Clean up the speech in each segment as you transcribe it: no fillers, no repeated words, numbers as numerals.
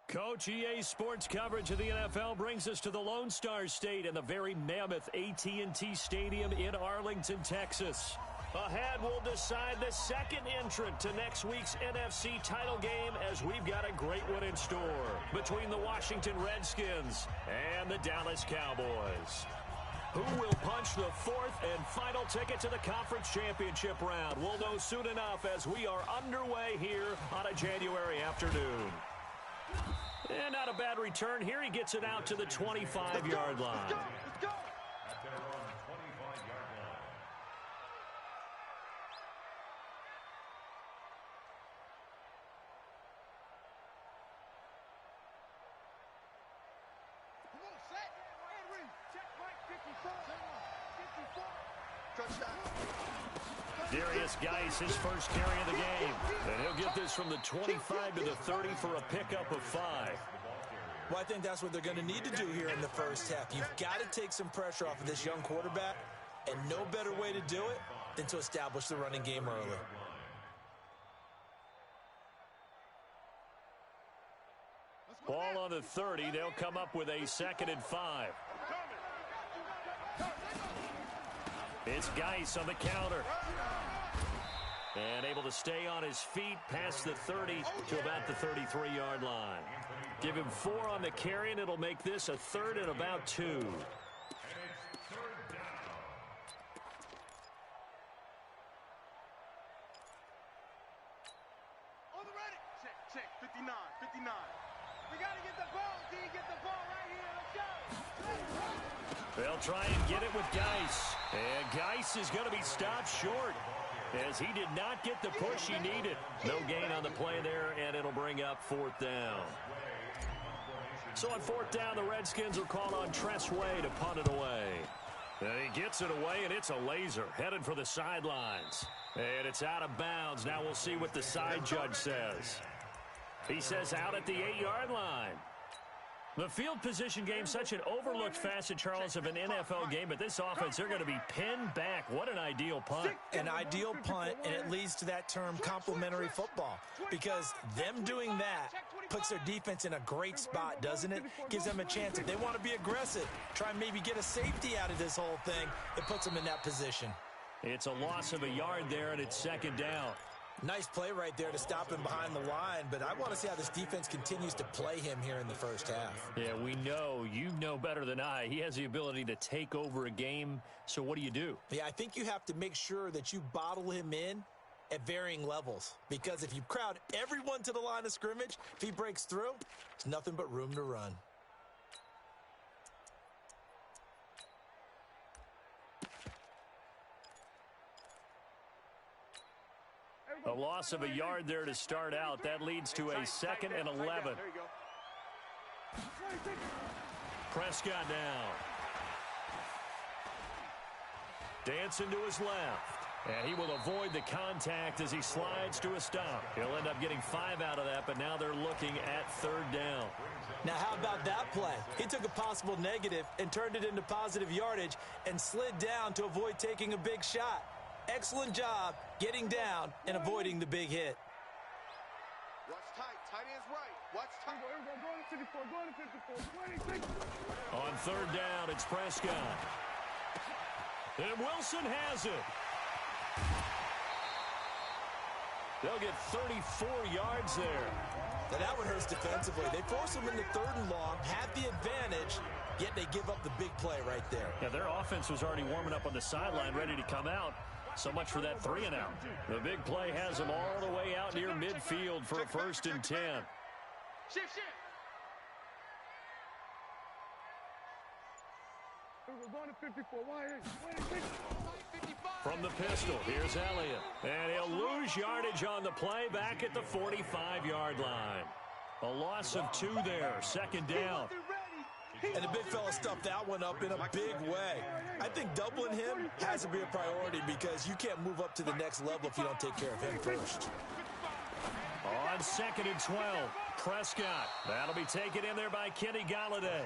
Coach, EA Sports coverage of the NFL brings us to the Lone Star State and the very mammoth AT&T Stadium in Arlington, Texas. Ahead, we'll decide the second entrant to next week's NFC title game as we've got a great one in store between the Washington Redskins and the Dallas Cowboys. Who will punch the fourth and final ticket to the conference championship round? We'll know soon enough as we are underway here on a January afternoon. And not a bad return here. He gets it out to the 25-yard line. Let's go. At their own 25-yard line. Come on, set. And read. Check right. 54. 54. Touchdown. Darius Geis, his first carry of the game. And he'll get this from the 25 to the 30 for a pickup of 5. Well, I think that's what they're going to need to do here in the first half. You've got to take some pressure off of this young quarterback, and no better way to do it than to establish the running game early. Ball on the 30. They'll come up with a 2nd and 5. It's Geis on the counter. And able to stay on his feet past the 30 to about the 33-yard line. Give him 4 on the carry, and it'll make this a 3rd and about 2. And it's 3rd down. On the ready. Check. 59. We got to get the ball, D. Get the ball right here. Let's go. They'll try and get it with Geis. And Geis is going to be stopped short as he did not get the push he needed. No gain on the play there, and it'll bring up 4th down. So on 4th down, the Redskins will call on Tress Way to punt it away. And he gets it away, and it's a laser headed for the sidelines. And it's out of bounds. Now we'll see what the side judge says. He says out at the 8-yard line. The field position game, such an overlooked facet, Charles, of an NFL game, but this offense, they're going to be pinned back. What an ideal punt. An ideal punt, and it leads to that term complementary football, because them doing that puts their defense in a great spot, doesn't it? Gives them a chance. If they want to be aggressive, try and maybe get a safety out of this whole thing, it puts them in that position. It's a loss of a yard there, and it's 2nd down. Nice play right there to stop him behind the line, but I want to see how this defense continues to play him here in the first half. Yeah, we know. You know better than I. He has the ability to take over a game, so what do you do? Yeah, I think you have to make sure that you bottle him in at varying levels, because if you crowd everyone to the line of scrimmage, if he breaks through, it's nothing but room to run. A loss of a yard there to start out. That leads to a 2nd and 11. There you go. Prescott now. Dancing to his left. And he will avoid the contact as he slides to a stop. He'll end up getting 5 out of that, but now they're looking at 3rd down. Now, how about that play? He took a possible negative and turned it into positive yardage and slid down to avoid taking a big shot. Excellent job getting down and avoiding the big hit. Watch tight. Tight end's right. Watch tight. Going to 54. Going to 54. 26. On 3rd down, it's Prescott. And Wilson has it. They'll get 34 yards there. Now that one hurts defensively. They force them into 3rd and long, have the advantage, yet they give up the big play right there. Yeah, their offense was already warming up on the sideline, ready to come out. So much for that 3-and-out. The big play has them all the way out near midfield for a 1st and 10. Shift. We're going to 54. Why? From the pistol, here's Elliott. And he'll lose yardage on the play back at the 45-yard line. A loss of 2 there, 2nd down. And the big fella stuffed that one up in a big way. I think doubling him has to be a priority, because you can't move up to the next level if you don't take care of him first. On 2nd and 12, Prescott. That'll be taken in there by Kenny Golladay.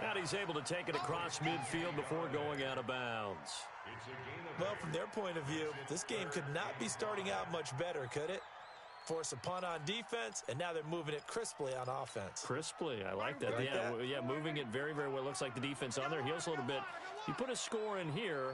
And he's able to take it across midfield before going out of bounds. Well, from their point of view, this game could not be starting out much better, could it? force a punt on defense, and now they're moving it crisply on offense. Crisply, I like that. Yeah, moving it very, very well. Looks like the defense on their heels a little bit. You put a score in here,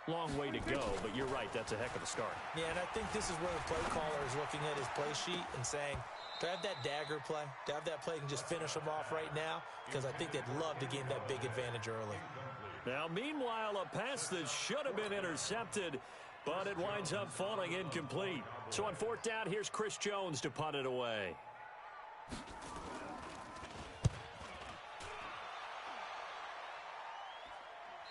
long way to go, but you're right, that's a heck of a start. Yeah, and I think this is where the play caller is looking at his play sheet and saying, do I have that dagger play? Do I have that play and just finish them off right now? Because I think they'd love to gain that big advantage early. Now, meanwhile, a pass that should have been intercepted, but it winds up falling incomplete. So on fourth down, here's Chris Jones to punt it away.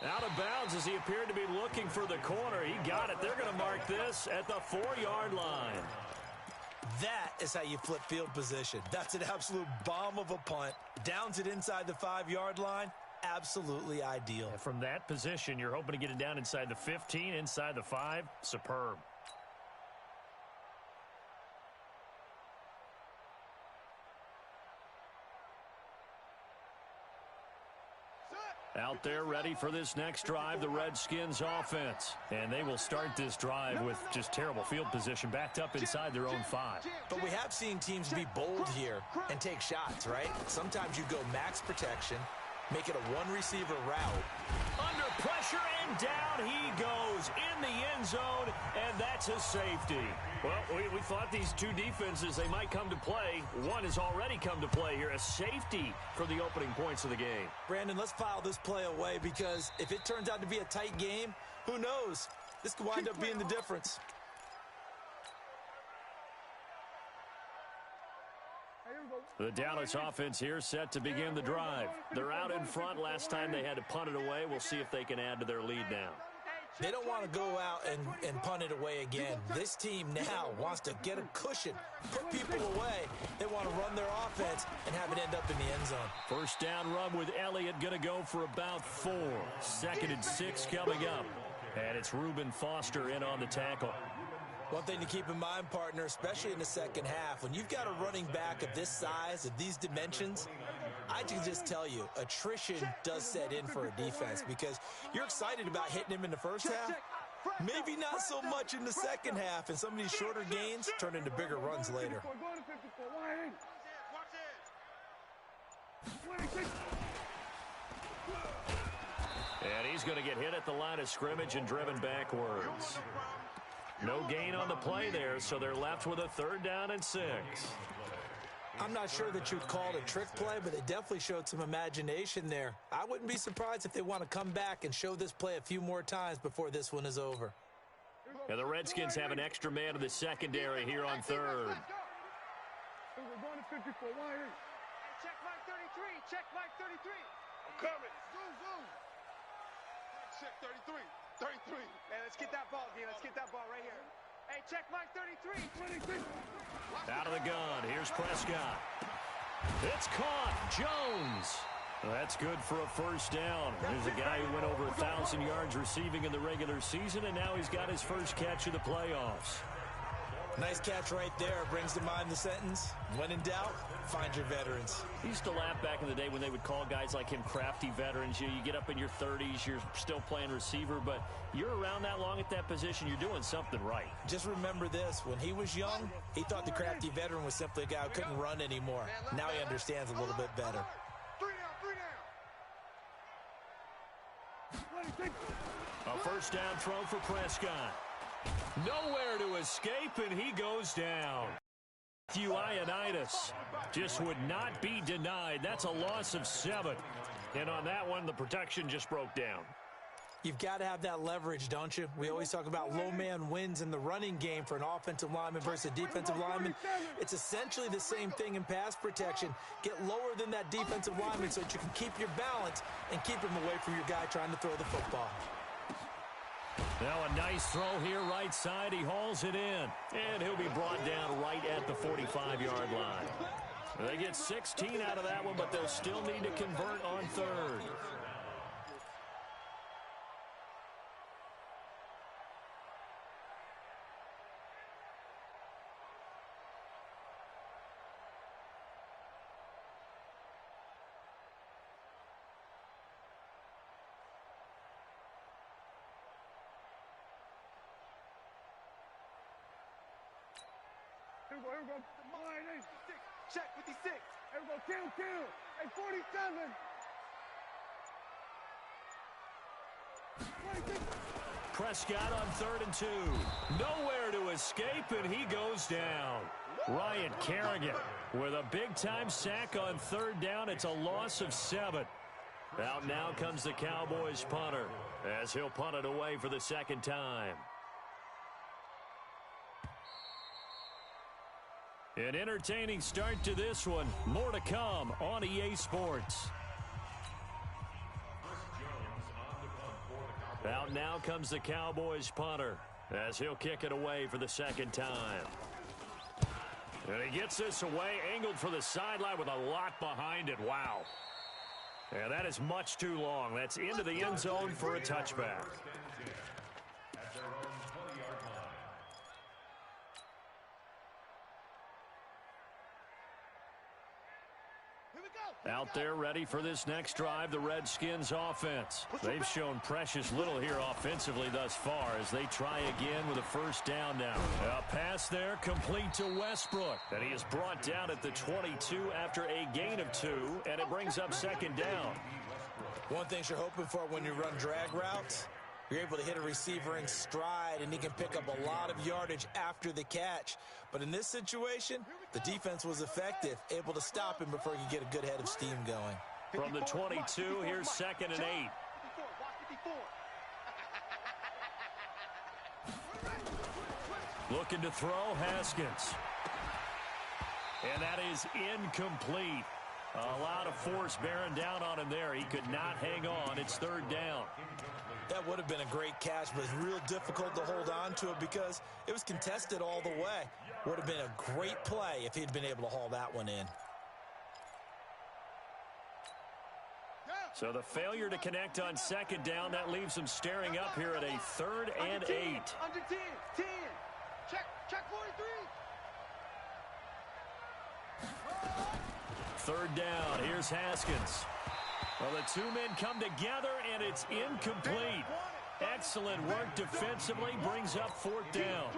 Out of bounds as he appeared to be looking for the corner. He got it. They're going to mark this at the 4-yard line. That is how you flip field position. That's an absolute bomb of a punt. Downs it inside the 5-yard line. Absolutely ideal. And from that position, you're hoping to get it down inside the 15, inside the 5. Superb. Out there ready for this next drive, the Redskins offense. And they will start this drive with just terrible field position, backed up inside their own 5. But we have seen teams be bold here and take shots, right? Sometimes you go max protection, make it a one-receiver route. Under pressure, and down he goes in the end zone, and that's a safety. Well, we thought these two defenses, they might come to play. One has already come to play here, a safety for the opening points of the game. Brandon, let's file this play away because if it turns out to be a tight game, who knows? This could wind up being the difference. The Dallas offense here set to begin the drive. They're out in front. Last time they had to punt it away. We'll see if they can add to their lead now. They don't want to go out and punt it away again. This team now wants to get a cushion, put people away. They want to run their offense and have it end up in the end zone. First down run with Elliott going to go for about 4. 2nd and 6 coming up. And it's Reuben Foster in on the tackle. One thing to keep in mind, partner, especially in the second half, when you've got a running back of this size, of these dimensions, I can just tell you, attrition does set in for a defense because you're excited about hitting him in the first half. Maybe not so much in the second half, and some of these shorter gains turn into bigger runs later. And he's going to get hit at the line of scrimmage and driven backwards. No gain on the play there, so they're left with a 3rd down and 6. I'm not sure that you'd call it a trick play, but they definitely showed some imagination there. I wouldn't be surprised if they want to come back and show this play a few more times before this one is over. And the Redskins have an extra man in the secondary here on 3rd. Check Mike 33. Check Mike 33. I'm coming. Zoom. Check 33. 33. Man, let's get that ball, D. Let's get that ball right here. Hey, check Mike 33. Out of the gun. Here's Prescott. It's caught. Jones. Well, that's good for a first down. There's a guy who went over 1,000 yards receiving in the regular season, and now he's got his first catch of the playoffs. Nice catch right there. Brings to mind the sentence, when in doubt, find your veterans. I used to laugh back in the day when they would call guys like him crafty veterans. You get up in your 30s, you're still playing receiver, but you're around that long at that position, you're doing something right. Just remember this, when he was young, he thought the crafty veteran was simply a guy who couldn't run anymore. Now he understands a little bit better. 3 down. A first down throw for Prescott. Nowhere to escape, and he goes down. Ioannidis just would not be denied. That's a loss of 7. And on that one, the protection just broke down. You've got to have that leverage, don't you? We always talk about low man wins in the running game for an offensive lineman versus a defensive lineman. It's essentially the same thing in pass protection. Get lower than that defensive lineman so that you can keep your balance and keep him away from your guy trying to throw the football. Now a nice throw here right side. He hauls it in. And he'll be brought down right at the 45-yard line. They get 16 out of that one, but they'll still need to convert on 3rd. Here we go. Check 56. Here we go. Kill. Hey, 47. 26. Prescott on 3rd and 2. Nowhere to escape, and he goes down. Ryan Kerrigan with a big-time sack on 3rd down. It's a loss of 7. Out now comes the Cowboys punter as he'll punt it away for the 2nd time. An entertaining start to this one. More to come on EA Sports. Out now comes the Cowboys punter as he'll kick it away for the 2nd time. And he gets this away, angled for the sideline with a lot behind it. Wow. And that is much too long. That's into the end zone for a touchback. Out there ready for this next drive, the Redskins offense. They've shown precious little here offensively thus far as they try again with a 1st down now. A pass there complete to Westbrook. And he is brought down at the 22 after a gain of 2, and it brings up 2nd down. One thing you're hoping for when you run drag routes, you're able to hit a receiver in stride, and he can pick up a lot of yardage after the catch. But in this situation, the defense was effective, able to stop him before he could get a good head of steam going. From the 22, here's 2nd and 8. Looking to throw, Haskins. And that is incomplete. A lot of force bearing down on him there. He could not hang on. It's 3rd down. That would have been a great catch, but it's real difficult to hold on to it because it was contested all the way. Would have been a great play if he'd been able to haul that one in. So the failure to connect on 2nd down, that leaves him staring up here at a 3rd and 8. Under 10. Check 43. 3rd down. Here's Haskins. Well, the 2 men come together, and it's incomplete. Excellent work defensively. Brings up 4th down.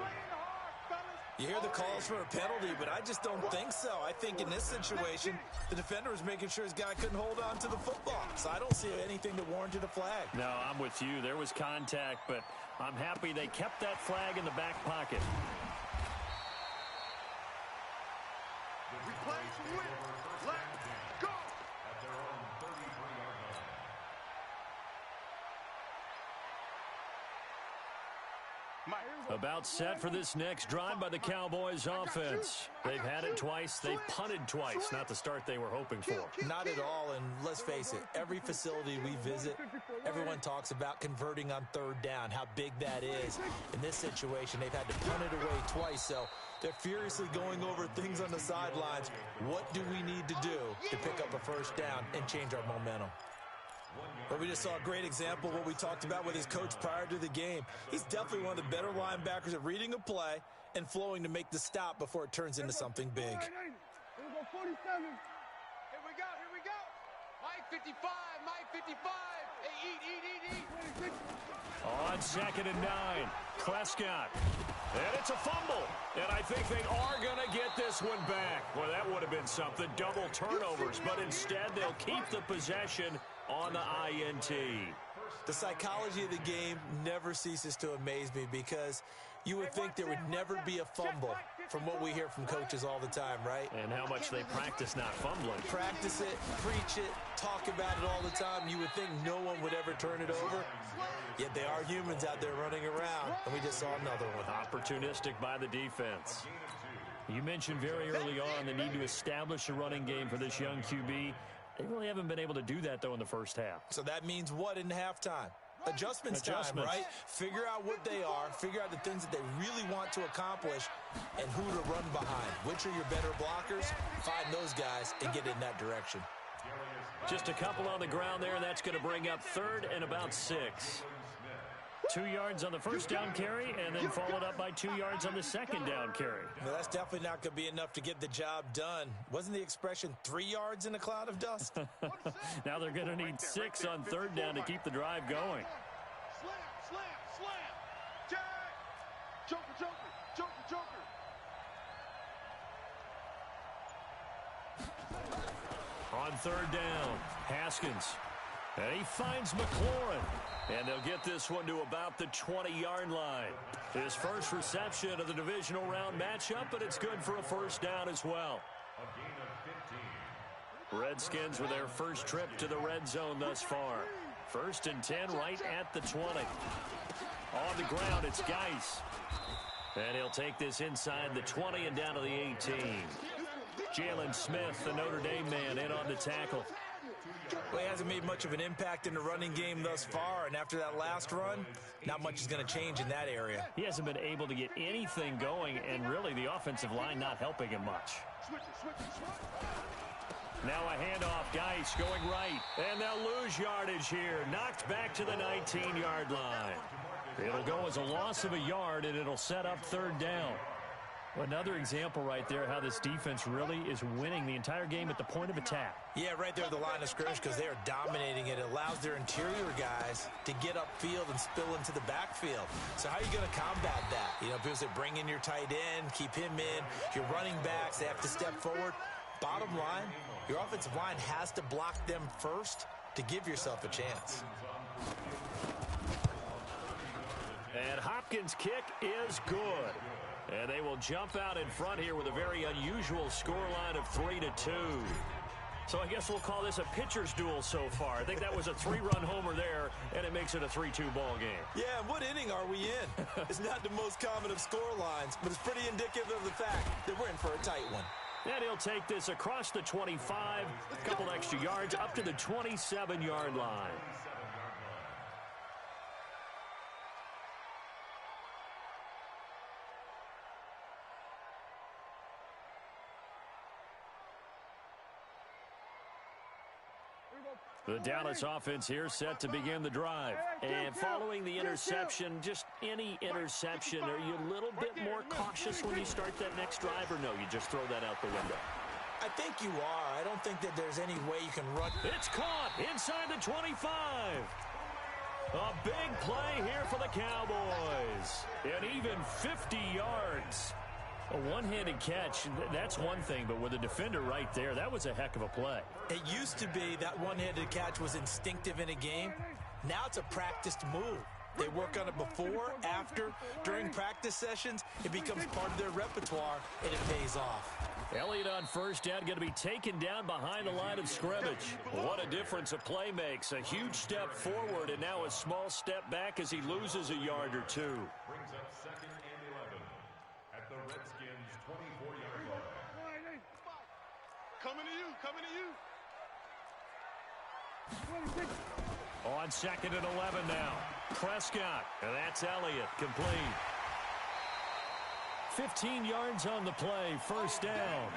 You hear the calls for a penalty, but I just don't think so. I think in this situation, the defender was making sure his guy couldn't hold on to the football. So I don't see anything that warranted a flag. No, I'm with you. There was contact, but I'm happy they kept that flag in the back pocket. About set for this next drive by the Cowboys offense. They've had it twice. They've punted twice. Not the start they were hoping for. Not at all, and let's face it, every facility we visit, everyone talks about converting on 3rd down, how big that is. In this situation, they've had to punt it away twice, so they're furiously going over things on the sidelines. What do we need to do to pick up a 1st down and change our momentum? But we just saw a great example of what we talked about with his coach prior to the game. He's definitely one of the better linebackers at reading a play and flowing to make the stop before it turns into something big. Here we go, 47. Here we go. Mike 55. Hey, eat. On 2nd and 9, Prescott. And it's a fumble. And I think they are going to get this one back. Well, that would have been something. Double turnovers. But instead, they'll keep the possession on the INT. The psychology of the game never ceases to amaze me because you would think there would never be a fumble from what we hear from coaches all the time, right? And how much they practice not fumbling. Practice it, preach it, talk about it all the time. You would think no one would ever turn it over. Yet they are humans out there running around, and we just saw another one. Opportunistic by the defense. You mentioned very early on the need to establish a running game for this young QB. They really haven't been able to do that, though, in the 1st half. So that means what in halftime? Adjustments time, right? Figure out what they are, figure out the things that they really want to accomplish, and who to run behind. Which are your better blockers? Find those guys and get in that direction. Just a couple on the ground there, and that's going to bring up 3rd and about 6. 2 yards on the 1st down carry, and then followed up by 2 yards on the 2nd down carry. No, that's definitely not going to be enough to get the job done. Wasn't the expression 3 yards in a cloud of dust? Now they're going to need 6 on 3rd down to keep the drive going. Slam. Joker. On third down, Haskins. And he finds McLaurin. And they'll get this one to about the 20-yard line. His first reception of the divisional round matchup, but it's good for a first down as well. A gain of 15. Redskins with their first trip to the red zone thus far. First and 10 right at the 20. On the ground, it's Geis. And he'll take this inside the 20 and down to the 18. Jalen Smith, the Notre Dame man, in on the tackle. Well, he hasn't made much of an impact in the running game thus far, and after that last run, not much is going to change in that area. He hasn't been able to get anything going, and really the offensive line not helping him much. Now a handoff, Geis going right, and they'll lose yardage here. Knocked back to the 19-yard line. It'll go as a loss of a yard, and it'll set up third down. Another example right there how this defense really is winning the entire game at the point of attack. Yeah, right there at the line of scrimmage because they are dominating it. It allows their interior guys to get upfield and spill into the backfield. So how are you going to combat that? You know, people say bring in your tight end, keep him in. Your running backs, they have to step forward. Bottom line, your offensive line has to block them first to give yourself a chance. And Hopkins' kick is good. And they will jump out in front here with a very unusual scoreline of 3-2. So I guess we'll call this a pitcher's duel so far. I think that was a 3-run homer there, and it makes it a 3-2 ball game. Yeah, and what inning are we in? It's not the most common of score lines, but it's pretty indicative of the fact that we're in for a tight one. And he'll take this across the 25, a couple extra yards, up to the 27-yard line. The Dallas offense here set to begin the drive. And following the interception, just any interception, are you a little bit more cautious when you start that next drive, or no, you just throw that out the window? I think you are. I don't think that there's any way you can run. It's caught inside the 25. A big play here for the Cowboys. And even 50 yards. A one-handed catch, that's one thing, but with a defender right there, that was a heck of a play. It used to be that one-handed catch was instinctive in a game. Now it's a practiced move. They work on it before, after, during practice sessions. It becomes part of their repertoire, and it pays off. Elliott on first down, going to be taken down behind the line of scrimmage. What a difference a play makes. A huge step forward, and now a small step back as he loses a yard or two. Brings up second and 11 at the Redskins' 24-yard line. Coming to you, coming to you. On second and 11 now. Prescott, and that's Elliott, complete. 15 yards on the play, first down.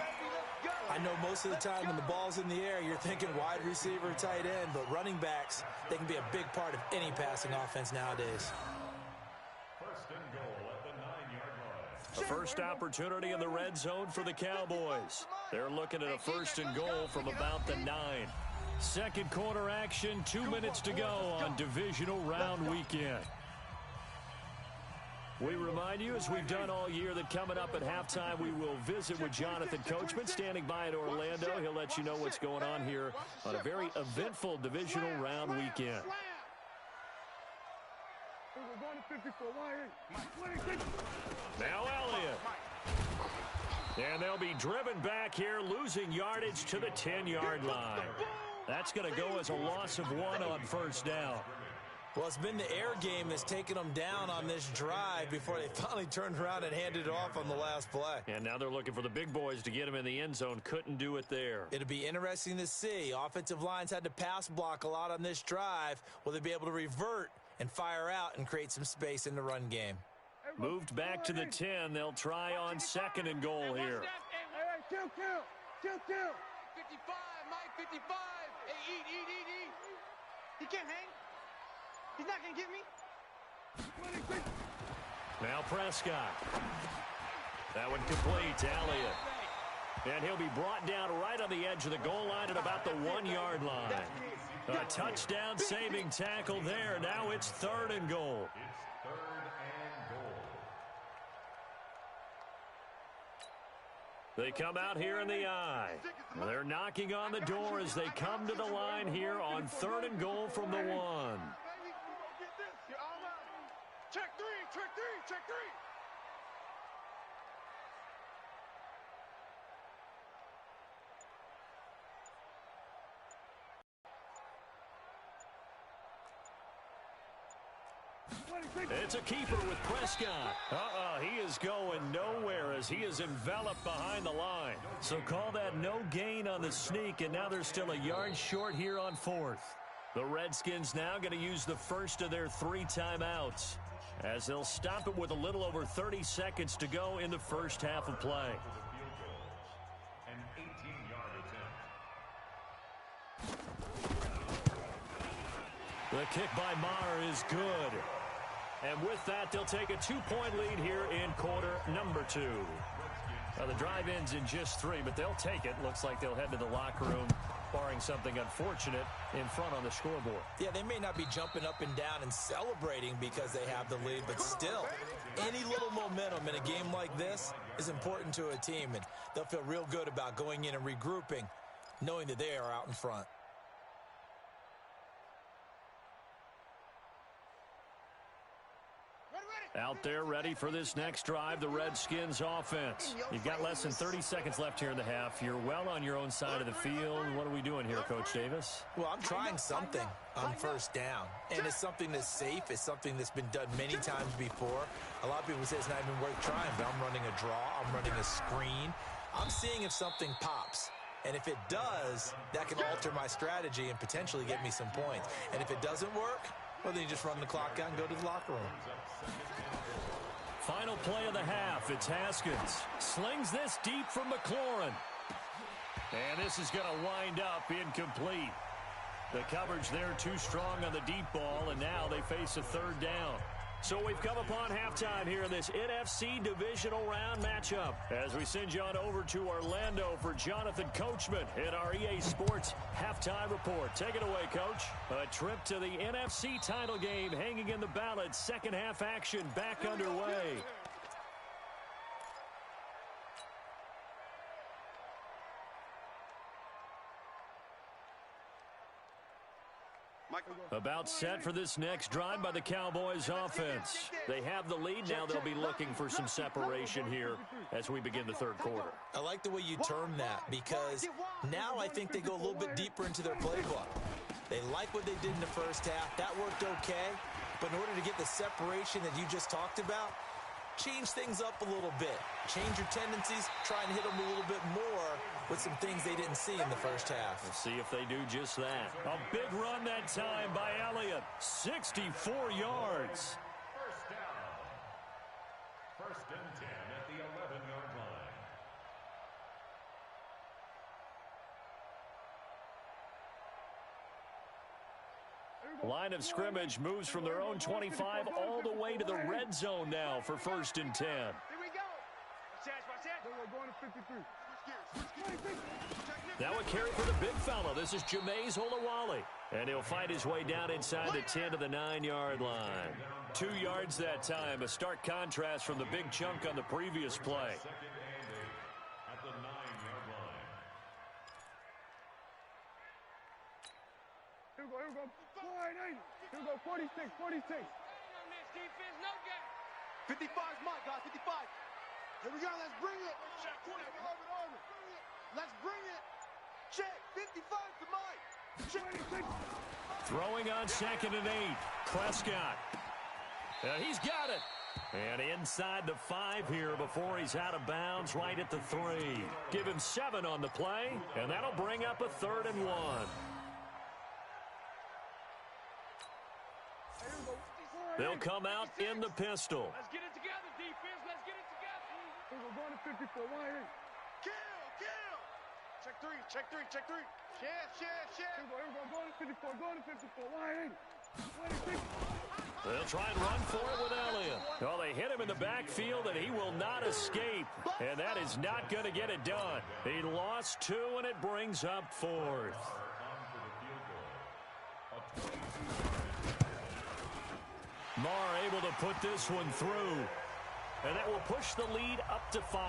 I know most of the time when the ball's in the air, you're thinking wide receiver, tight end, but running backs, they can be a big part of any passing offense nowadays. First and goal at the 9-yard line. A first opportunity in the red zone for the Cowboys. They're looking at a first and goal from about the 9. Second quarter action, 2 minutes to go on divisional round weekend. We remind you, as we've done all year, that coming up at halftime, we will visit with Jonathan Coachman, standing by in Orlando. He'll let you know what's going on here on a very eventful divisional round weekend. Now Elliott. And they'll be driven back here, losing yardage to the 10-yard line. That's going to go as a loss of 1 on first down. Well, it's been the air game that's taken them down on this drive before they finally turned around and handed it off on the last play. And now they're looking for the big boys to get them in the end zone. Couldn't do it there. It'll be interesting to see. Offensive lines had to pass block a lot on this drive. Will they be able to revert and fire out and create some space in the run game? Moved back to the 10. They'll try on second and goal here. Kill. 55, Mike, 55. Hey, eat. He can't hang. He's not going to get me. Now Prescott. That one complete to Elliott. And he'll be brought down right on the edge of the goal line at about the 1-yard line. A touchdown saving tackle there. Now it's third and goal. It's third and goal. They come out here in the I. They're knocking on the door as they come to the line here on 3rd and goal from the 1. Check three, check three, check three. It's a keeper with Prescott. He is going nowhere as he is enveloped behind the line. So call that no gain on the sneak, and now they're still a yard short here on 4th. The Redskins now going to use the first of their 3 timeouts as they'll stop it with a little over 30 seconds to go in the first half of play. An 18-yard attempt. The kick by Maher is good. And with that, they'll take a 2-point lead here in quarter number 2. The drive ends in just 3, but they'll take it. Looks like they'll head to the locker room, barring something unfortunate, in front on the scoreboard. Yeah, they may not be jumping up and down and celebrating because they have the lead, but still, any little momentum in a game like this is important to a team, and they'll feel real good about going in and regrouping, knowing that they are out in front. Out there ready for this next drive, the Redskins offense. You've got less than 30 seconds left here in the half. You're well on your own side of the field. What are we doing here, Coach Davis? Well, I'm trying something on first down, and it's something that's safe. It's something that's been done many times before. A lot of people say it's not even worth trying, but I'm running a draw. I'm running a screen. I'm seeing if something pops. And if it does, that can alter my strategy and potentially get me some points. And if it doesn't work, well, then you just run the clock out and go to the locker room. Final play of the half. It's Haskins. Slings this deep from McLaurin. And this is going to wind up incomplete. The coverage there too strong on the deep ball, and now they face a 3rd down. So we've come upon halftime here in this NFC Divisional Round matchup as we send you on over to Orlando for Jonathan Coachman in our EA Sports Halftime Report. Take it away, Coach. A trip to the NFC title game hanging in the balance. Second half action back underway. About set for this next drive by the Cowboys offense. They have the lead. Now they'll be looking for some separation here as we begin the 3rd quarter. I like the way you term that because now I think they go a little bit deeper into their playbook. They like what they did in the first half. That worked okay. But in order to get the separation that you just talked about, change things up a little bit. Change your tendencies. Try and hit them a little bit more with some things they didn't see in the first half. We'll see if they do just that. A big run that time by Elliott. 64 yards. First down. 1st and 10 at the 11-yard line. Line of scrimmage moves from their own 25 all the way to the red zone now for 1st and 10. Here we go. We're going to 53. Now a carry for the big fella. This is Jameis Olawale. And he'll fight his way down inside the 10 to the 9-yard line. 2 yards that time. A stark contrast from the big chunk on the previous play. 2nd and 8 at the 9-yard line. Here we go. here we go, 46. 55's mine, guys, 55. Here we go, let's bring it. Let's bring it. Check, 55 to mine. Check. Throwing on 2nd and 8. Prescott. He's got it. And inside the 5 here before he's out of bounds right at the 3. Give him 7 on the play, and that'll bring up a 3rd and 1. They'll come out in the pistol. Let's get it together, defense. Let's get it together. We're going to 54. Kill. Check three. Share. Here we go. Going to 54. 180. They'll try and run for it with Elliott. Well, they hit him in the backfield, and he will not escape. And that is not going to get it done. He lost 2, and it brings up 4th. Maher able to put this one through. And that will push the lead up to 5.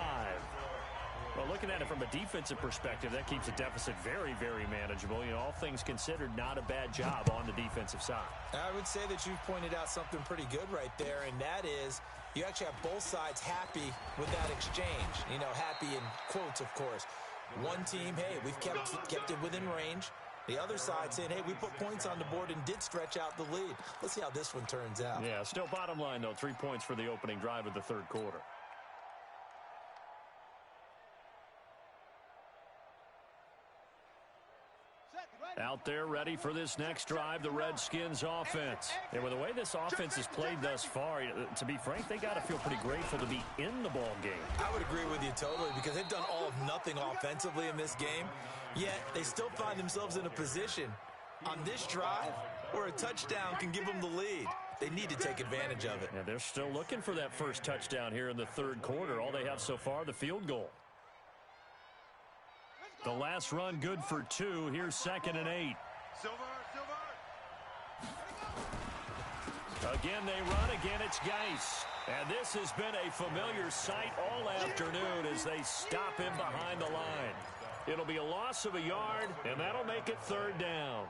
Well, looking at it from a defensive perspective, that keeps the deficit very, very manageable. You know, all things considered, not a bad job on the defensive side. I would say that you've pointed out something pretty good right there, and that is you actually have both sides happy with that exchange. You know, happy in quotes, of course. One team, hey, we've kept it within range. The other side saying, hey, we put points on the board and did stretch out the lead. Let's see how this one turns out. Yeah, still bottom line, though, 3 points for the opening drive of the third quarter. Out there ready for this next drive, the Redskins offense. And with the way this offense has played thus far, to be frank, they got to feel pretty grateful to be in the ball game. I would agree with you totally because they've done all of nothing offensively in this game, yet they still find themselves in a position on this drive where a touchdown can give them the lead. They need to take advantage of it. And they're still looking for that first touchdown here in the third quarter. All they have so far, the field goal. The last run good for 2. Here's 2nd and 8. Again, they run. Again, it's Geis. And this has been a familiar sight all afternoon as they stop him behind the line. It'll be a loss of a yard, and that'll make it 3rd down.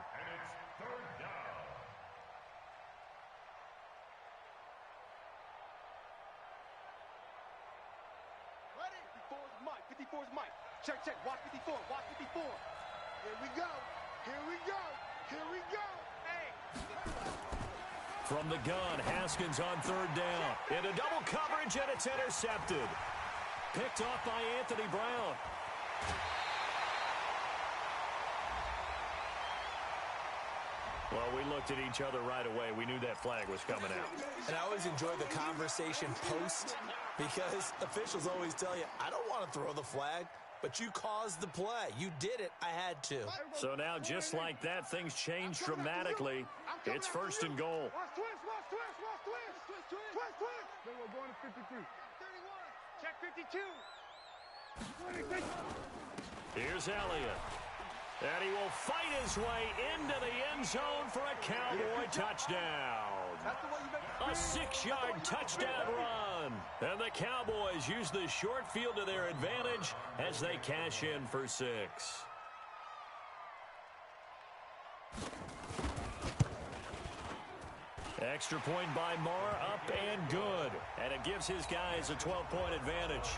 Check, check. Watch 54. Watch 54. Here we go. Here we go. Here we go. Hey. From the gun, Haskins on 3rd down. Into double coverage, and it's intercepted. Picked off by Anthony Brown. Well, we looked at each other right away. We knew that flag was coming out. And I always enjoy the conversation post because officials always tell you, I don't want to throw the flag. But you caused the play. You did it. I had to. So now, just like that, things change dramatically. It's 1st and goal. Watch twist, watch twist, watch twist. Twist, twist. Then we're going to 53. 31. Check 52. Here's Elliott. And he will fight his way into the end zone for a Cowboy touchdown. A 6-yard touchdown run. And the Cowboys use the short field to their advantage as they cash in for 6. Extra point by Marr, up and good. And it gives his guys a 12-point advantage.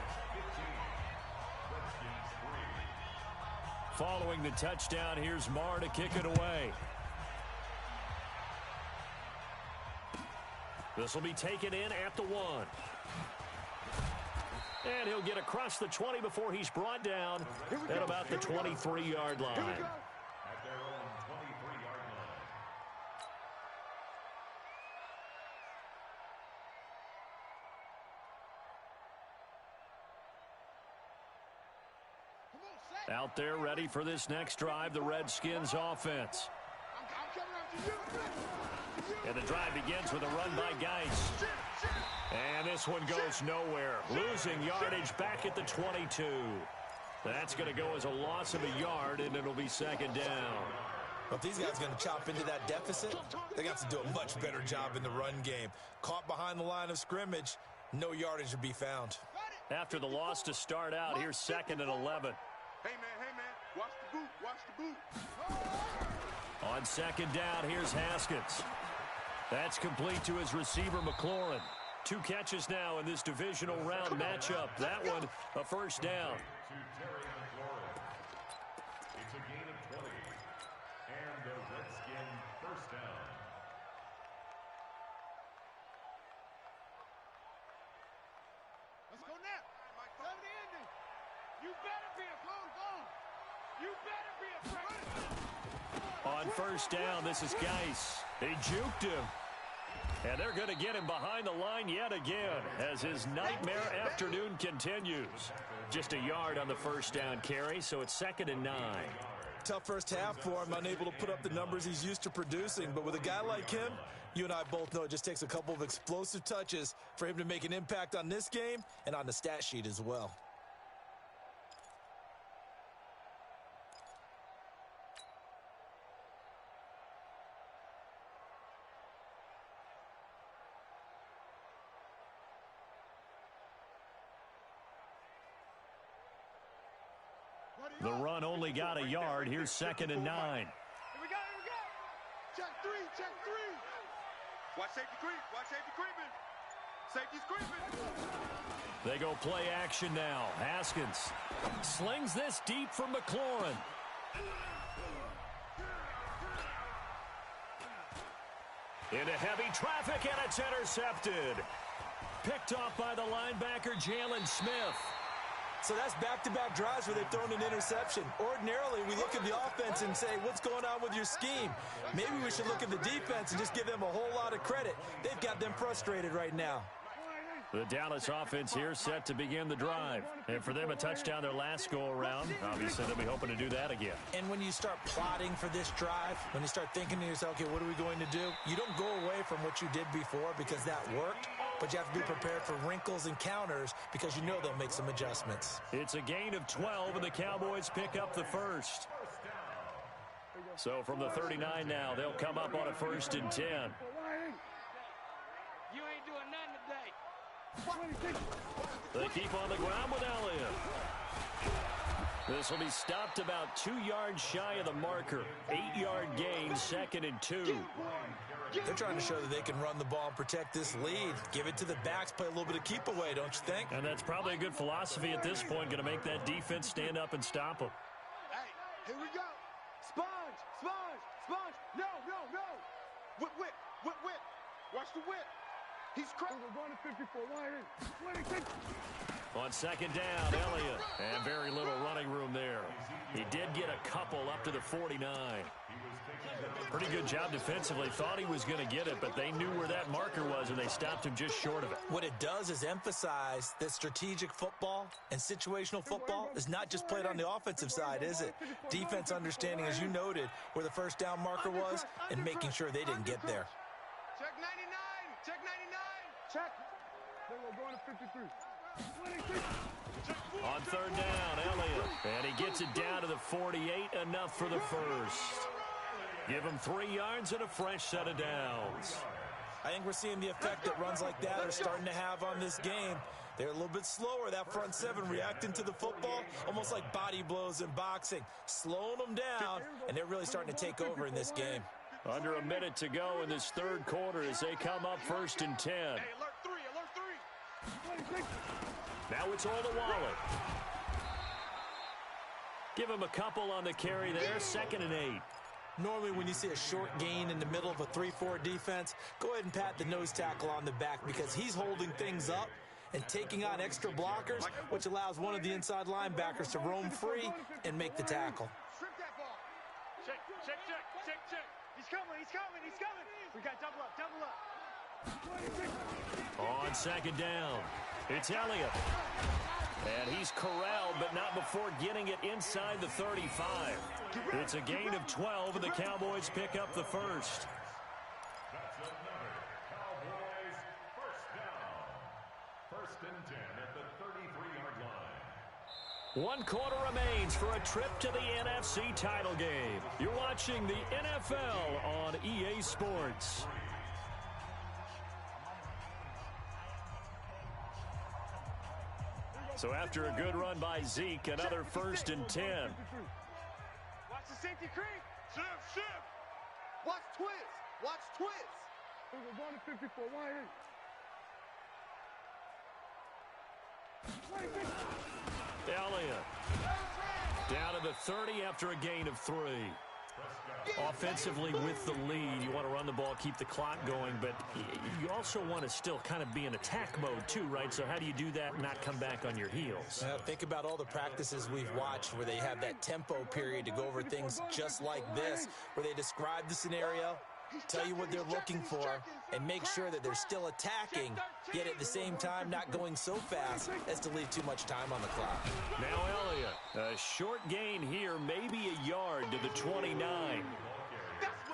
Following the touchdown, here's Marr to kick it away. This will be taken in at the 1. And he'll get across the 20 before he's brought down at about the 23-yard line. At their own 23-yard line. Out there ready for this next drive, the Redskins offense. And the drive begins with a run by Geis. And this one goes nowhere. Losing yardage back at the 22. That's going to go as a loss of a yard, and it'll be 2nd down. Well, if these guys are going to chop into that deficit, they got to do a much better job in the run game. Caught behind the line of scrimmage, no yardage to be found. After the loss to start out, here's 2nd and 11. Hey, man, watch the boot, watch the boot. On 2nd down, here's Haskins. That's complete to his receiver, McLaurin. 2 catches now in this divisional round matchup. That one, a 1st down. It's a gain of 20. And the Redskin 1st down. Let's go now. Come to the ending. You better be a goal. You better be a friend. On 1st down, this is Geis. He juked him. And they're going to get him behind the line yet again as his nightmare afternoon continues. Just a yard on the 1st down carry, so it's 2nd and 9. Tough first half for him, unable to put up the numbers he's used to producing. But with a guy like him, you and I both know it just takes a couple of explosive touches for him to make an impact on this game and on the stat sheet as well. The run only got a yard. Here's 2nd and 9. Here we go. Check three. Watch safety creep. Watch safety creeping. Safety's creeping. They go play action now. Haskins slings this deep for McLaurin. Into heavy traffic, and it's intercepted. Picked off by the linebacker, Jalen Smith. So that's back-to-back drives where they've thrown an interception. Ordinarily, we look at the offense and say, what's going on with your scheme? Maybe we should look at the defense and just give them a whole lot of credit. They've got them frustrated right now. The Dallas offense here set to begin the drive. And for them, a touchdown their last go-around. Obviously, they'll be hoping to do that again. And when you start plotting for this drive, when you start thinking to yourself, okay, what are we going to do? You don't go away from what you did before because that worked, but you have to be prepared for wrinkles and counters because you know they'll make some adjustments. It's a gain of 12, and the Cowboys pick up the first. So from the 39 now, they'll come up on a 1st and 10. You ain't doing nothing today. They keep on the ground with Elliott. This will be stopped about 2 yards shy of the marker. 8-yard gain, 2nd and 2. They're trying to show that they can run the ball and protect this lead. Give it to the backs, play a little bit of keep away, don't you think? And that's probably a good philosophy at this point, going to make that defense stand up and stop them. Hey, here we go. Sponge. No. Whip. Watch the whip. He's crazy. We're going to 54. On 2nd down, Elliott. And very little running room there. He did get a couple up to the 49. Pretty good job defensively. Thought he was going to get it, but they knew where that marker was, and they stopped him just short of it. What it does is emphasize that strategic football and situational football is not just played on the offensive side, is it? Defense understanding, as you noted, where the 1st down marker was and making sure they didn't get there. Check 99. Check. Then we're going to 53. On 3rd down, Elliott. And he gets it down to the 48, enough for the first. Give him 3 yards and a fresh set of downs. I think we're seeing the effect that runs like that are starting to have on this game. They're a little bit slower, that front 7 reacting to the football, almost like body blows in boxing, slowing them down, and they're really starting to take over in this game. Under a minute to go in this 3rd quarter as they come up 1st and 10. Hey, alert 3. Now it's all the Wallet. Give him a couple on the carry there, 2nd and 8. Normally when you see a short gain in the middle of a 3-4 defense, go ahead and pat the nose tackle on the back because he's holding things up and taking on extra blockers, which allows one of the inside linebackers to roam free and make the tackle. Strip that ball. Check. He's coming. We got double up. On 2nd down, it's Elliott. And he's corralled, but not before getting it inside the 35. It's a gain of 12, and the Cowboys pick up the first. That's another Cowboys 1st down. 1st and 10 at the 33-yard line. 1 quarter remains for a trip to the NFC title game. You're watching the NFL on EA Sports. So after a good run by Zeke, another 1st and 10. Watch the safety creep. Shift. Watch twist. We're going to 54. Elliott down to the 30 after a gain of 3. Offensively with the lead, you want to run the ball, keep the clock going, but you also want to still kind of be in attack mode too, right? So how do you do that and not come back on your heels? Well, think about all the practices we've watched where they have that tempo period to go over things just like this, where they describe the scenario, tell you what they're looking for, and make sure that they're still attacking, yet at the same time not going so fast as to leave too much time on the clock. Now Elliott, a short gain here, maybe a yard to the 29.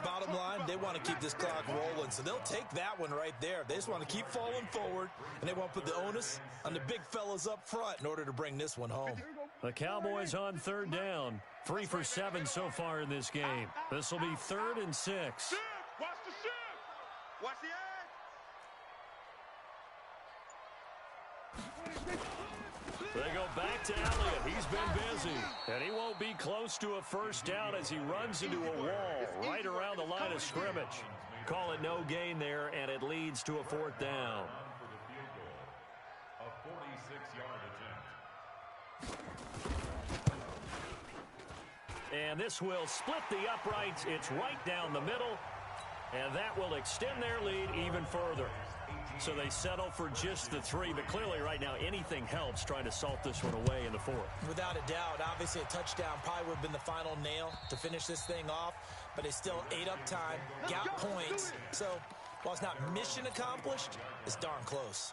Bottom line, they want to keep this clock rolling, so they'll take that one right there. They just want to keep falling forward, and they want to put the onus on the big fellas up front in order to bring this one home. The Cowboys on 3rd down, 3 for 7 so far in this game. This will be 3rd and 6. Watch the shift. Watch the edge. They go back to Elliott. He's been busy. And he won't be close to a first down as he runs into a wall right around the line of scrimmage. Call it no gain there, and it leads to a fourth down. A 46-yard attempt. And this will split the uprights. It's right down the middle, and that will extend their lead even further. So they settle for just the 3, but clearly right now anything helps trying to salt this one away in the 4th. Without a doubt, obviously a touchdown probably would have been the final nail to finish this thing off, but they still ate up time, got points. So while it's not mission accomplished, it's darn close.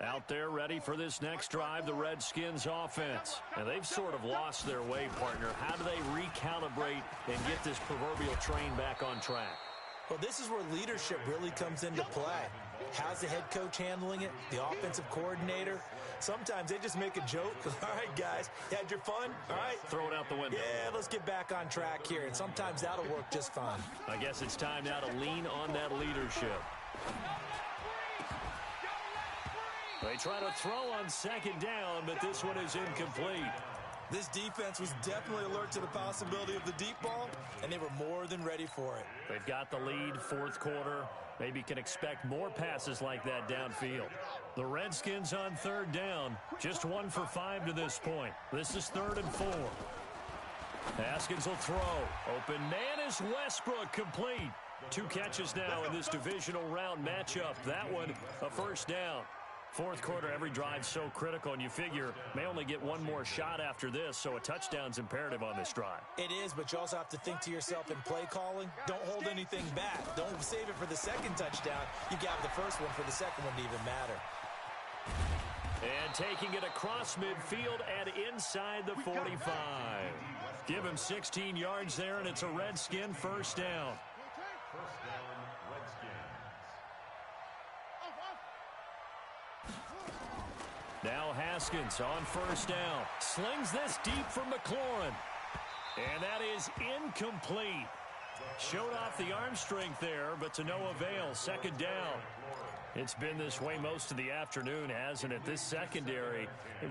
Out there ready for this next drive, the Redskins offense. And they've sort of lost their way, partner. How do they recalibrate and get this proverbial train back on track? Well, this is where leadership really comes into play. How's the head coach handling it? The offensive coordinator? Sometimes they just make a joke. All right, guys, you had your fun? All right. Throw it out the window. Yeah, let's get back on track here. And sometimes that'll work just fine. I guess it's time now to lean on that leadership. They try to throw on second down, but this one is incomplete. This defense was definitely alert to the possibility of the deep ball, and they were more than ready for it. They've got the lead, 4th quarter. Maybe can expect more passes like that downfield. The Redskins on 3rd down, just 1 for 5 to this point. This is 3rd and 4. Haskins will throw. Open man is Westbrook, complete. 2 catches now in this divisional round matchup. That one, a first down. 4th quarter, every drive so critical, and you figure may only get one more shot after this, so a touchdown's imperative on this drive. It is, but you also have to think to yourself in play calling, don't hold anything back. Don't save it for the second touchdown. You got the first one for the second one to even matter. And taking it across midfield and inside the 45. Give him 16 yards there, and it's a Redskin first down. First down, Redskins. Now Haskins on first down. Slings this deep from McLaurin. And that is incomplete. Showed off the arm strength there, but to no avail. Second down. It's been this way most of the afternoon, hasn't it? This secondary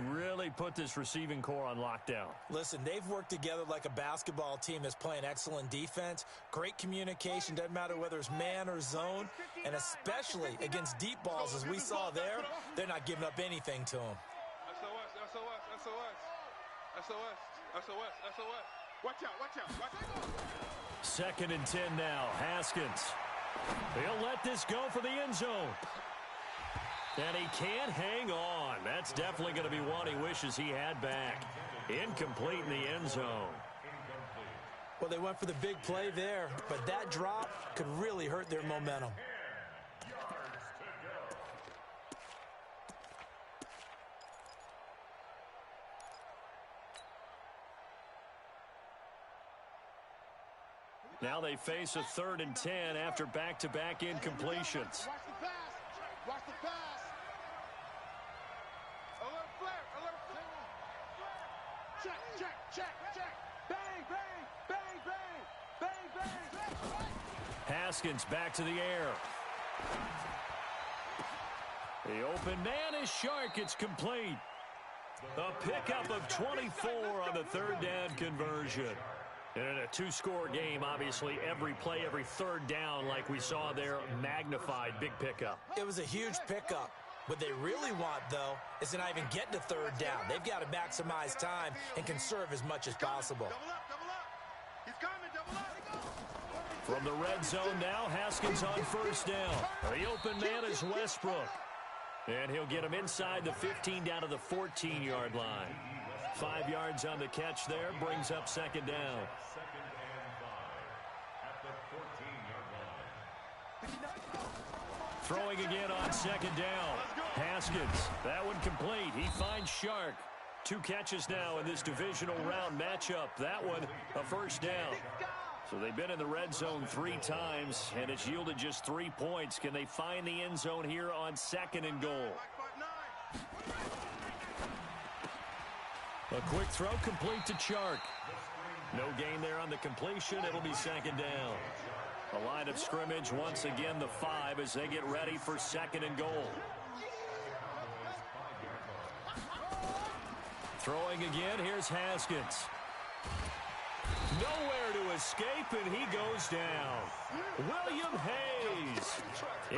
really put this receiving core on lockdown. Listen, they've worked together like a basketball team that's playing excellent defense. Great communication, doesn't matter whether it's man or zone. And especially against deep balls, as we saw there, they're not giving up anything to them. SOS. Watch out. 2nd and 10 now. Haskins. He'll let this go for the end zone. And he can't hang on. That's definitely going to be one he wishes he had back. Incomplete in the end zone. Well, they went for the big play there, but that drop could really hurt their momentum. Now they face a 3rd and 10 after back-to-back incompletions. Watch the pass. Alert flare. Check. Bang. Haskins back to the air. The open man is Shark. It's complete. A pickup of 24 on the 3rd down conversion. And in a 2-score game, obviously, every play, every 3rd down, like we saw there, magnified, big pickup. It was a huge pickup. What they really want, though, is to not even get to 3rd down. They've got to maximize time and conserve as much as possible. He's coming, double up. From the red zone now, Haskins on first down. The open man is Westbrook. And he'll get him inside the 15 down to the 14-yard line. 5 yards on the catch there, brings up 2nd down. 2nd and 5 at the 14-yard line. Throwing again on 2nd down. Haskins, that one complete. He finds Shark. 2 catches now in this divisional round matchup. That one, a first down. So they've been in the red zone 3 times, and it's yielded just 3 points. Can they find the end zone here on 2nd and goal? A quick throw complete to Chark. No gain there on the completion. It'll be second down. The line of scrimmage, once again, the 5 as they get ready for second and goal. Throwing again, here's Haskins. Nowhere to escape, and he goes down. William Hayes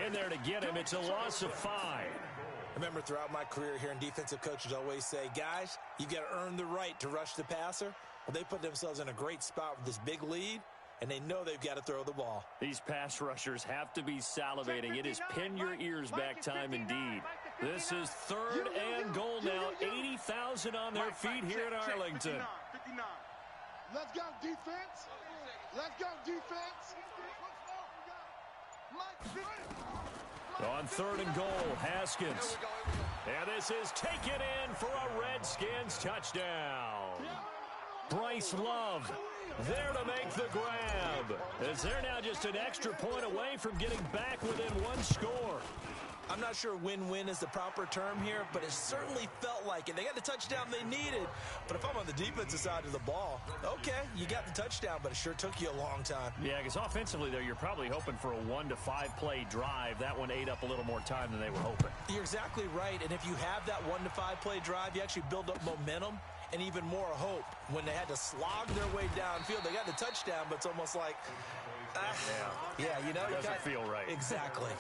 in there to get him. It's a loss of 5. I remember throughout my career hearing defensive coaches always say, guys, you got to earn the right to rush the passer. Well, they put themselves in a great spot with this big lead, and they know they've got to throw the ball. These pass rushers have to be salivating. It is pin your ears back time indeed. This is third and goal now. 80,000 on their feet here at Arlington. 59. Let's go, defense. Let's go, defense. On third and goal, Haskins. And this is taken in for a Redskins touchdown. Bryce Love there to make the grab, as they're now just an extra point away from getting back within one score. I'm not sure win-win is the proper term here, but it certainly felt like it. They got the touchdown they needed, but if I'm on the defensive side of the ball, okay, you got the touchdown, but it sure took you a long time. Yeah, because offensively there, you're probably hoping for a 1 to 5 play drive. That one ate up a little more time than they were hoping. You're exactly right, and if you have that 1 to 5 play drive, you actually build up momentum and even more hope. When they had to slog their way downfield, they got the touchdown, but it's almost like, you know, doesn't feel right. Exactly.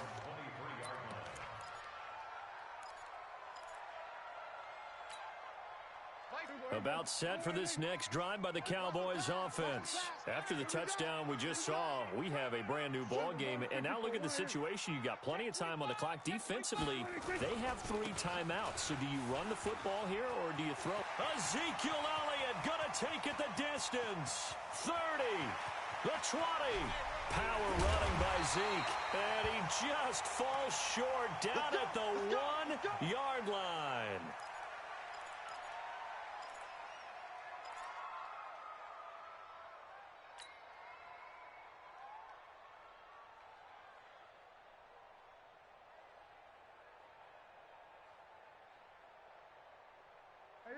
About set for this next drive by the Cowboys offense. After the touchdown we just saw, we have a brand new ball game. And now look at the situation. You got plenty of time on the clock. Defensively, they have 3 timeouts. So do you run the football here or do you throw? Ezekiel Elliott gonna take it the distance. 30, the 20. Power running by Zeke. And he just falls short down at the 1-yard line.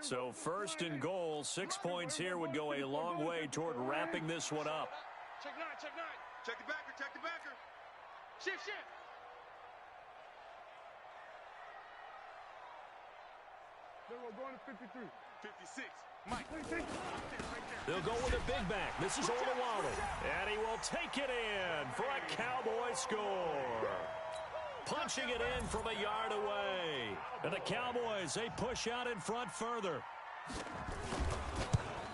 So first and goal, 6 points here would go a long way toward wrapping this one up. Check 9, check 9. Check the backer, check the backer. Shift, shift. We're going to 53. 56. Mike. They'll go with a big back. This is Olawale. And he will take it in for a Cowboy score. Punching it in from a yard away. And the Cowboys, they push out in front further.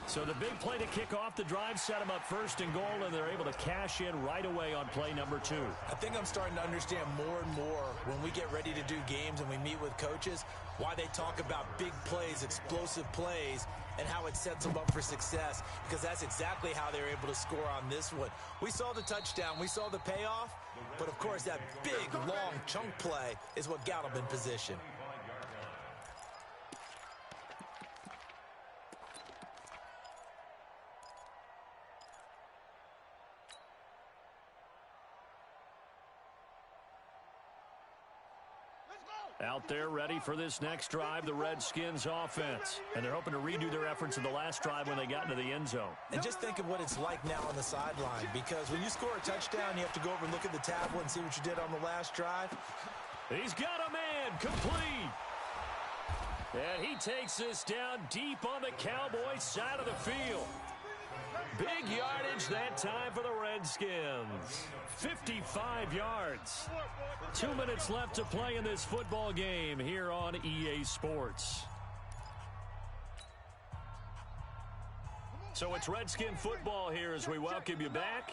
So the big play to kick off the drive set them up first and goal, and they're able to cash in right away on play number 2. I think I'm starting to understand more and more when we get ready to do games and we meet with coaches, why they talk about big plays, explosive plays, and how it sets them up for success, because that's exactly how they were able to score on this one. We saw the touchdown, we saw the payoff, but of course that big, long chunk play is what got them in position. Out there ready for this next drive, the Redskins offense. And they're hoping to redo their efforts in the last drive when they got into the end zone. And just think of what it's like now on the sideline, because when you score a touchdown, you have to go over and look at the tablet and see what you did on the last drive. He's got a man complete. And he takes this down deep on the Cowboys side of the field. Big yardage that time for the Redskins. 55 yards. 2 minutes left to play in this football game here on EA Sports. So it's Redskin football here as we welcome you back.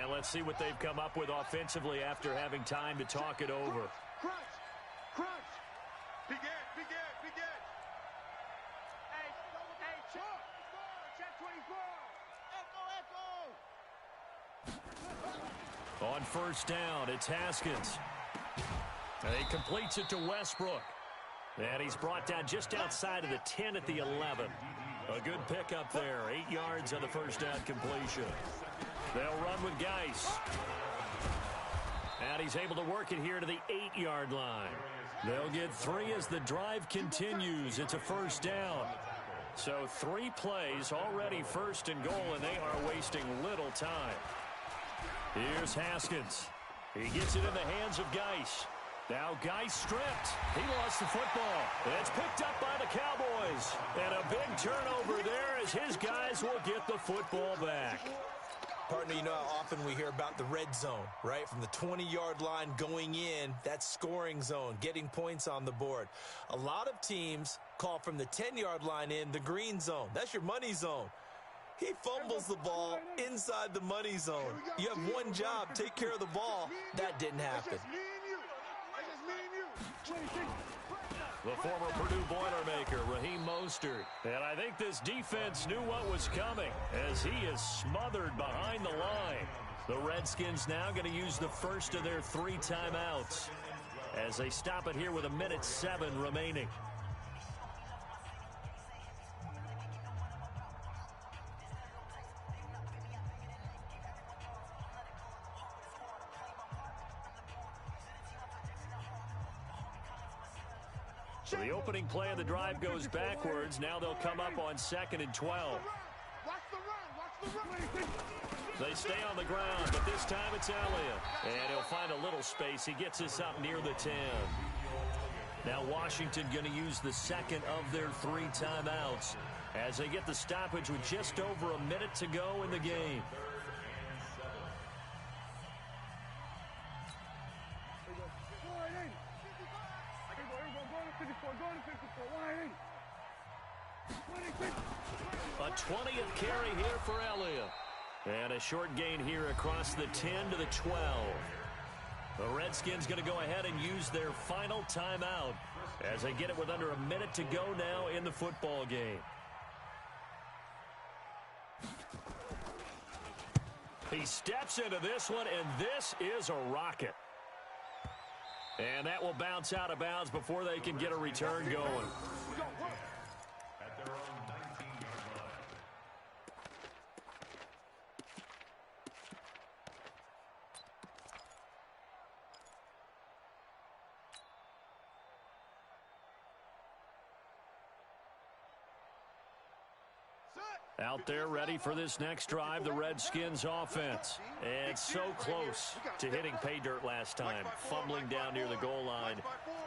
And let's see what they've come up with offensively after having time to talk it over. Crunch, crunch. Big edge, big edge, big edge. Hey, check 24. Echo. On first down, it's Haskins. And he completes it to Westbrook. And he's brought down just outside of the 10 at the 11. A good pickup there. 8 yards on the first down completion. They'll run with Geis. And he's able to work it here to the 8-yard line. They'll get 3 as the drive continues. It's a first down. So 3 plays already first and goal, and they are wasting little time. Here's Haskins. He gets it in the hands of Geis. Now Geis stripped. He lost the football. It's picked up by the Cowboys. And a big turnover there as his guys will get the football back. Partner, you know how often we hear about the red zone, right? From the 20-yard line going in, that's scoring zone, getting points on the board. A lot of teams call from the 10-yard line in the green zone. That's your money zone. He fumbles the ball inside the money zone. You have one job, take care of the ball. That didn't happen. The former Purdue Boilermaker, Raheem Mostert. And I think this defense knew what was coming as he is smothered behind the line. The Redskins now going to use the first of their 3 timeouts as they stop it here with 1:07 remaining. So the opening play of the drive goes backwards. Now they'll come up on 2nd and 12. They stay on the ground, but this time it's Elliott. And he'll find a little space. He gets us up near the 10. Now Washington going to use the second of their 3 timeouts as they get the stoppage with just over a minute to go in the game. A 20th carry here for Elliott. And a short gain here across the 10 to the 12. The Redskins going to go ahead and use their final timeout as they get it with under a minute to go now in the football game. He steps into this one, and this is a rocket. And that will bounce out of bounds before they can get a return going. At their own 19-yard line. Out there ready for this next drive, the Redskins offense. And so close to hitting pay dirt last time, fumbling down near the goal line.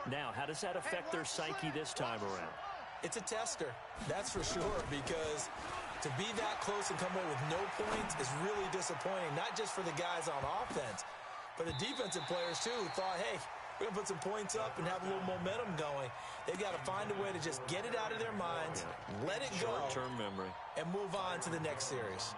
Now, how does that affect their psyche this time around? It's a tester, that's for sure, because to be that close and come away with no points is really disappointing, not just for the guys on offense, but the defensive players, too, who thought, hey, we're going to put some points up and have a little momentum going. They've got to find a way to just get it out of their minds, let it go, short-term memory, and move on to the next series.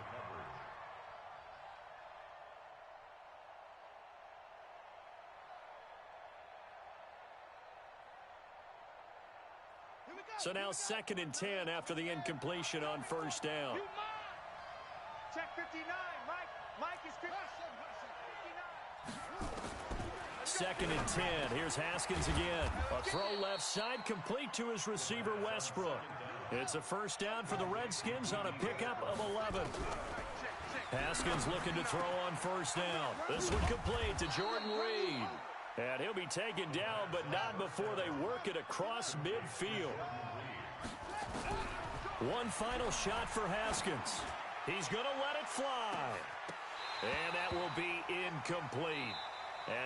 So now 2nd and 10 after the incompletion on first down. Check 59. Mike is 59. 2nd and 10. Here's Haskins again. A throw left side complete to his receiver, Westbrook. It's a first down for the Redskins on a pickup of 11. Haskins looking to throw on first down. This one complete to Jordan Reed. And he'll be taken down, but not before they work it across midfield. One final shot for Haskins. He's going to let it fly. And that will be incomplete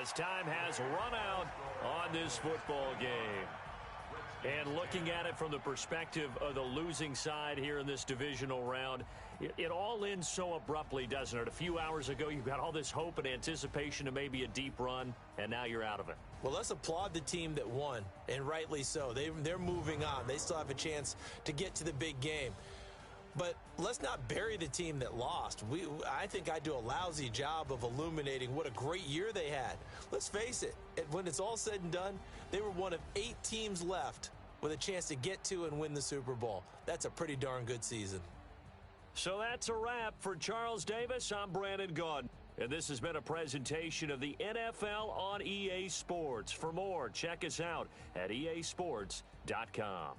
as time has run out on this football game. And looking at it from the perspective of the losing side here in this divisional round, it all ends so abruptly, doesn't it? A few hours ago, you got all this hope and anticipation of maybe a deep run, and now you're out of it. Well, let's applaud the team that won, and rightly so. They're moving on. They still have a chance to get to the big game. But let's not bury the team that lost. I think I do a lousy job of illuminating what a great year they had. Let's face it, when it's all said and done, they were one of 8 teams left with a chance to get to and win the Super Bowl. That's a pretty darn good season. So that's a wrap for Charles Davis. I'm Brandon Gaudin. And this has been a presentation of the NFL on EA Sports. For more, check us out at easports.com.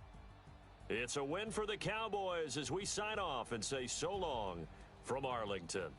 It's a win for the Cowboys as we sign off and say so long from Arlington.